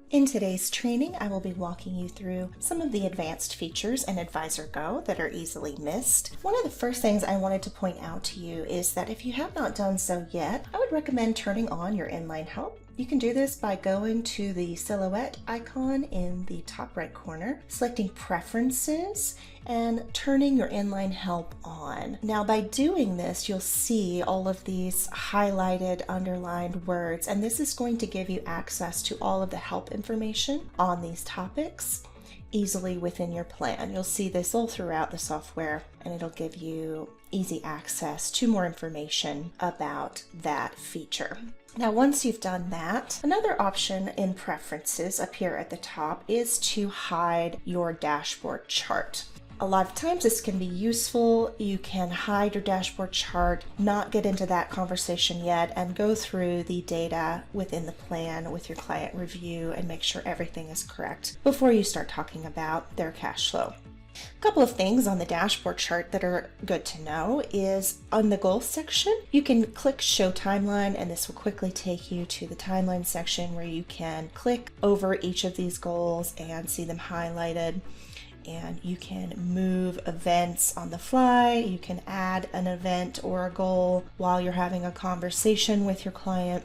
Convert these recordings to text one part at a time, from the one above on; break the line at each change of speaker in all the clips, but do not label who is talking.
In today's training, I will be walking you through some of the advanced features in AdviserGo that are easily missed. One of the first things I wanted to point out to you is that if you have not done so yet, I would recommend turning on your inline help. You can do this by going to the silhouette icon in the top right corner, selecting Preferences, and turning your inline help on. Now by doing this, you'll see all of these highlighted, underlined words, and this is going to give you access to all of the help information on these topics easily within your plan. You'll see this all throughout the software, and it'll give you easy access to more information about that feature. Now, once you've done that, another option in Preferences up here at the top is to hide your dashboard chart. A lot of times this can be useful. You can hide your dashboard chart, not get into that conversation yet, and go through the data within the plan with your client review and make sure everything is correct before you start talking about their cash flow. A couple of things on the dashboard chart that are good to know is on the goals section, you can click Show Timeline, and this will quickly take you to the timeline section where you can click over each of these goals and see them highlighted. And you can move events on the fly. You can add an event or a goal while you're having a conversation with your client,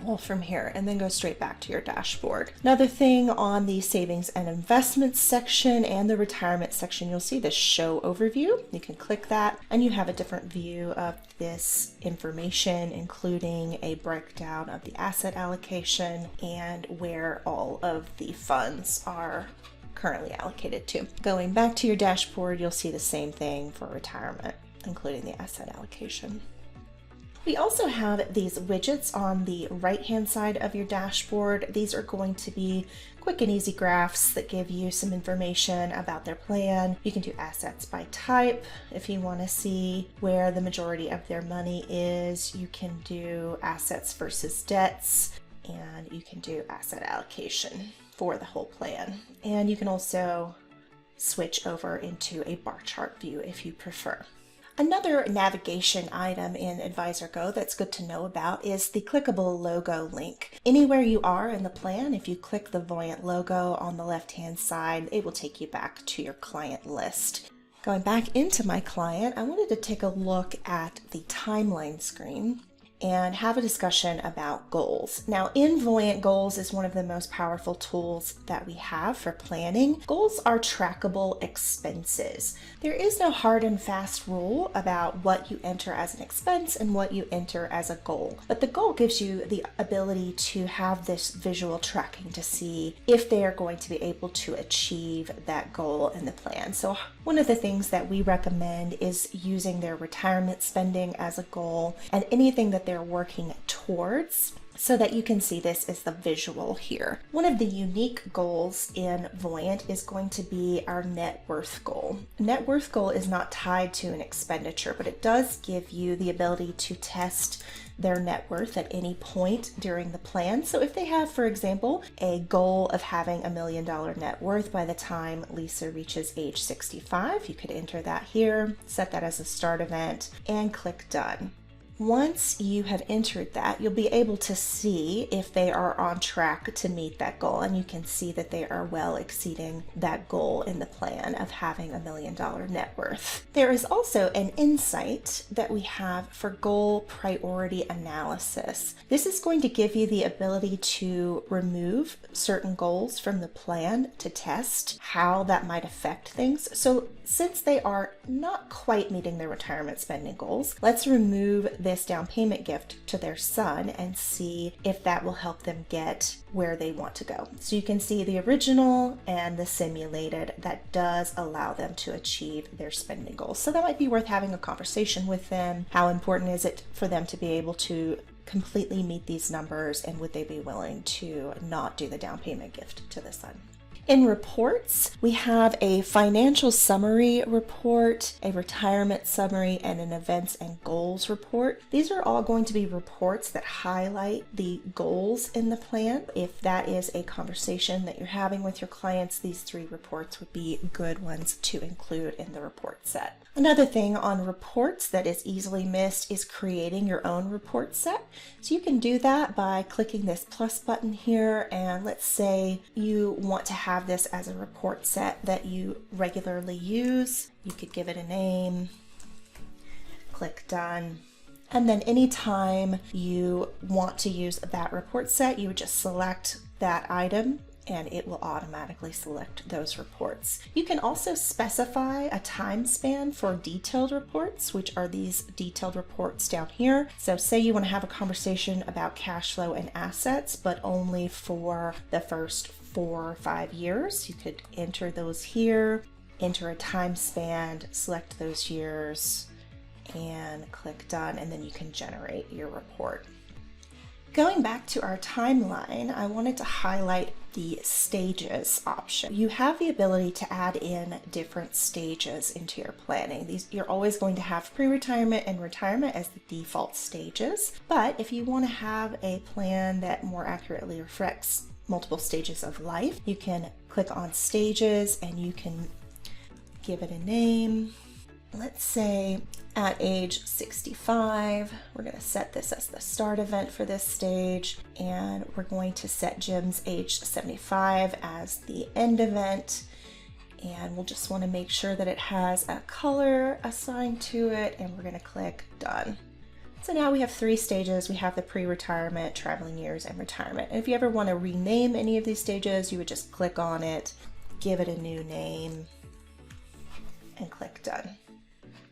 all from here, and then go straight back to your dashboard. Another thing on the savings and investments section and the retirement section, you'll see the show overview. You can click that and you have a different view of this information, including a breakdown of the asset allocation and where all of the funds are currently allocated to. Going back to your dashboard, you'll see the same thing for retirement, including the asset allocation. We also have these widgets on the right-hand side of your dashboard. These are going to be quick and easy graphs that give you some information about their plan. You can do assets by type if you want to see where the majority of their money is. You can do assets versus debts, and you can do asset allocation for the whole plan. And you can also switch over into a bar chart view if you prefer. Another navigation item in AdviserGo that's good to know about is the clickable logo link. Anywhere you are in the plan, if you click the Voyant logo on the left-hand side, it will take you back to your client list. Going back into my client, I wanted to take a look at the timeline screen and have a discussion about goals. Now, in Voyant, goals is one of the most powerful tools that we have for planning. Goals are trackable expenses. There is no hard and fast rule about what you enter as an expense and what you enter as a goal, but the goal gives you the ability to have this visual tracking to see if they are going to be able to achieve that goal in the plan. So one of the things that we recommend is using their retirement spending as a goal and anything that they're working towards, so that you can see this as the visual here. One of the unique goals in Voyant is going to be our net worth goal. Net worth goal is not tied to an expenditure, but it does give you the ability to test their net worth at any point during the plan. So if they have, for example, a goal of having $1 million net worth by the time Lisa reaches age 65, you could enter that here, set that as a start event, and click Done. Once you have entered that, you'll be able to see if they are on track to meet that goal, and you can see that they are well exceeding that goal in the plan of having $1 million net worth. There is also an insight that we have for goal priority analysis. This is going to give you the ability to remove certain goals from the plan to test how that might affect things. So since they are not quite meeting their retirement spending goals, let's remove this down payment gift to their son and see if that will help them get where they want to go. So you can see the original and the simulated that does allow them to achieve their spending goals. So that might be worth having a conversation with them. How important is it for them to be able to completely meet these numbers, and would they be willing to not do the down payment gift to the son? In reports, we have a financial summary report, a retirement summary, and an events and goals report. These are all going to be reports that highlight the goals in the plan. If that is a conversation that you're having with your clients, these 3 reports would be good ones to include in the report set. Another thing on reports that is easily missed is creating your own report set. So you can do that by clicking this plus button here, and let's say you want to have this as a report set that you regularly use. You could give it a name, click done. And then anytime you want to use that report set, you would just select that item and it will automatically select those reports. You can also specify a time span for detailed reports, which are these detailed reports down here. So say you want to have a conversation about cash flow and assets, but only for the first 4 or 5 years. You could enter those here, enter a time span, select those years, and click done, and then you can generate your report. Going back to our timeline, I wanted to highlight the stages option. You have the ability to add in different stages into your planning. You're always going to have pre-retirement and retirement as the default stages, but if you want to have a plan that more accurately reflects multiple stages of life, you can click on stages and you can give it a name. Let's say at age 65, we're going to set this as the start event for this stage, and we're going to set Jim's age 75 as the end event, and we'll just want to make sure that it has a color assigned to it, and we're going to click done. So now we have 3 stages. We have the pre-retirement, traveling years, and retirement. And if you ever want to rename any of these stages, you would just click on it, give it a new name, and click done.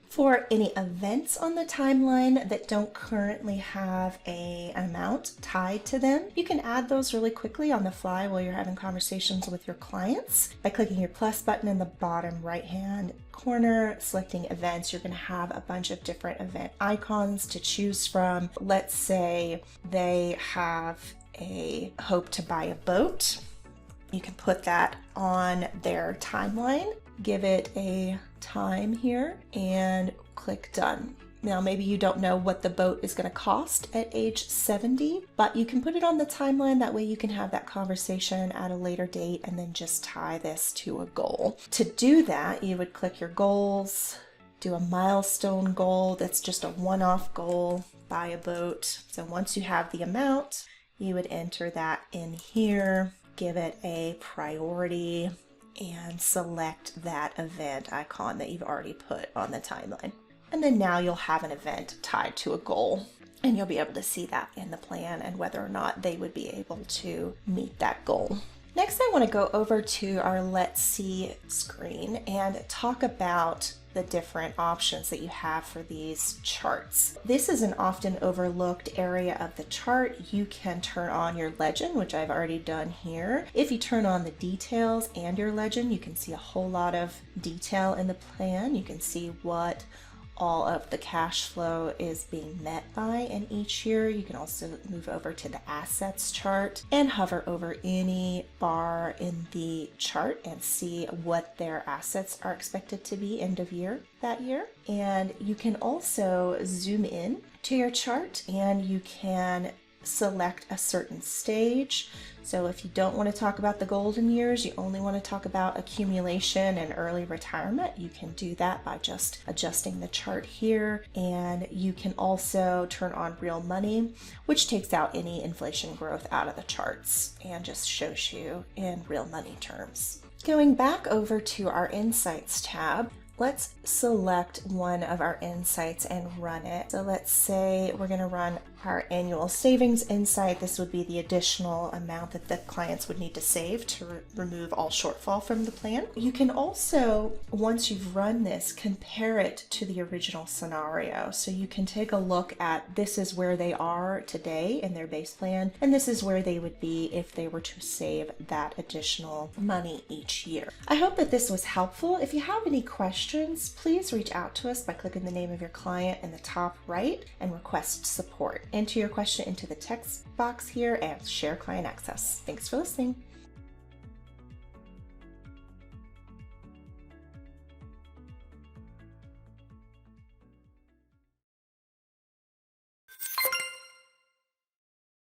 For any events on the timeline that don't currently have an amount tied to them, you can add those really quickly on the fly while you're having conversations with your clients. By clicking your plus button in the bottom right-hand corner, selecting events, you're going to have a bunch of different event icons to choose from. Let's say they have a hope to buy a boat. You can put that on their timeline, give it a time here, and click done. Now maybe you don't know what the boat is going to cost at age 70, but you can put it on the timeline. That way you can have that conversation at a later date and then just tie this to a goal. To do that, you would click your goals, do a milestone goal that's just a one-off goal, buy a boat. So once you have the amount, you would enter that in here, give it a priority, and select that event icon that you've already put on the timeline. And then now you'll have an event tied to a goal, and you'll be able to see that in the plan and whether or not they would be able to meet that goal. Next, I want to go over to our Let's See screen and talk about the different options that you have for these charts. This is an often overlooked area of the chart. You can turn on your legend, which I've already done here. If you turn on the details and your legend, you can see a whole lot of detail in the plan. You can see what all of the cash flow is being met by in each year. You can also move over to the assets chart and hover over any bar in the chart and see what their assets are expected to be end of year that year. And you can also zoom in to your chart and you can select a certain stage. So if you don't want to talk about the golden years, you only want to talk about accumulation and early retirement, you can do that by just adjusting the chart here. And you can also turn on real money, which takes out any inflation growth out of the charts and just shows you in real money terms. Going back over to our Insights tab, let's select one of our insights and run it. So let's say we're going to run our annual savings insight. This would be the additional amount that the clients would need to save to remove all shortfall from the plan. You can also, once you've run this, compare it to the original scenario. So you can take a look at this is where they are today in their base plan, and this is where they would be if they were to save that additional money each year. I hope that this was helpful. If you have any questions, please reach out to us by clicking the name of your client in the top right and request support. Enter your question into the text box here and share client access. Thanks for listening.